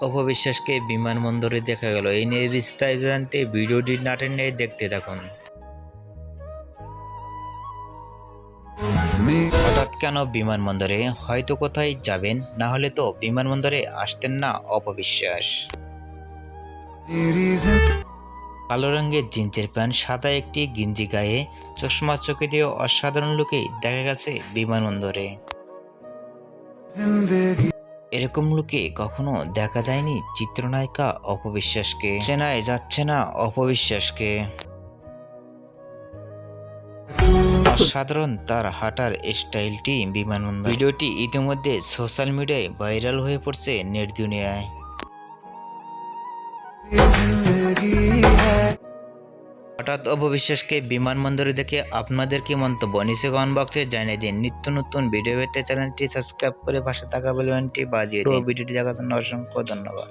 অপবিশ্বাসকে বিমানবন্দরে দেখা গেল। এই নিয়ে বিস্তারিত জানতে ভিডিওটি না টেনে দেখতে থাকুন। হঠাৎ কেন বিমানবন্দরে? হয়তো কোথায় যাবেন, না হলে তো বিমানবন্দরে আসতেন না অপবিশ্বাস। কালো রঙের জিন্সের প্যান্ট, সাদা একটি গেঞ্জি গায়ে, চশমা চোখে দিয়ে অসাধারণ লুকে দেখা গেছে বিমানবন্দরে। এরকম লুকে কখনো দেখা যায়নি চিত্রনায়িকা অপবিশ্বাসকে। চেনাই যাচ্ছে না অপবিশ্বাসকে। অসাধারণ তার হাঁটার স্টাইলটি বিমানবন্দর। ভিডিওটি ইতিমধ্যে সোশ্যাল মিডিয়ায় ভাইরাল হয়ে পড়ছে নেট দুনিয়ায়। হঠাৎ অপবিশ্বাসকে বিমানবন্দরে দেখে আপনাদের কি মন্তব্য নিচে কমেন্ট বক্সে জানিয়ে দিন। নিত্য নতুন ভিডিও পেতে চ্যানেলটি সাবস্ক্রাইব করে পাশে থাকা বেল বাটনটি বাজিয়ে দিন। ভিডিওটি দেখার জন্য অসংখ্য ধন্যবাদ।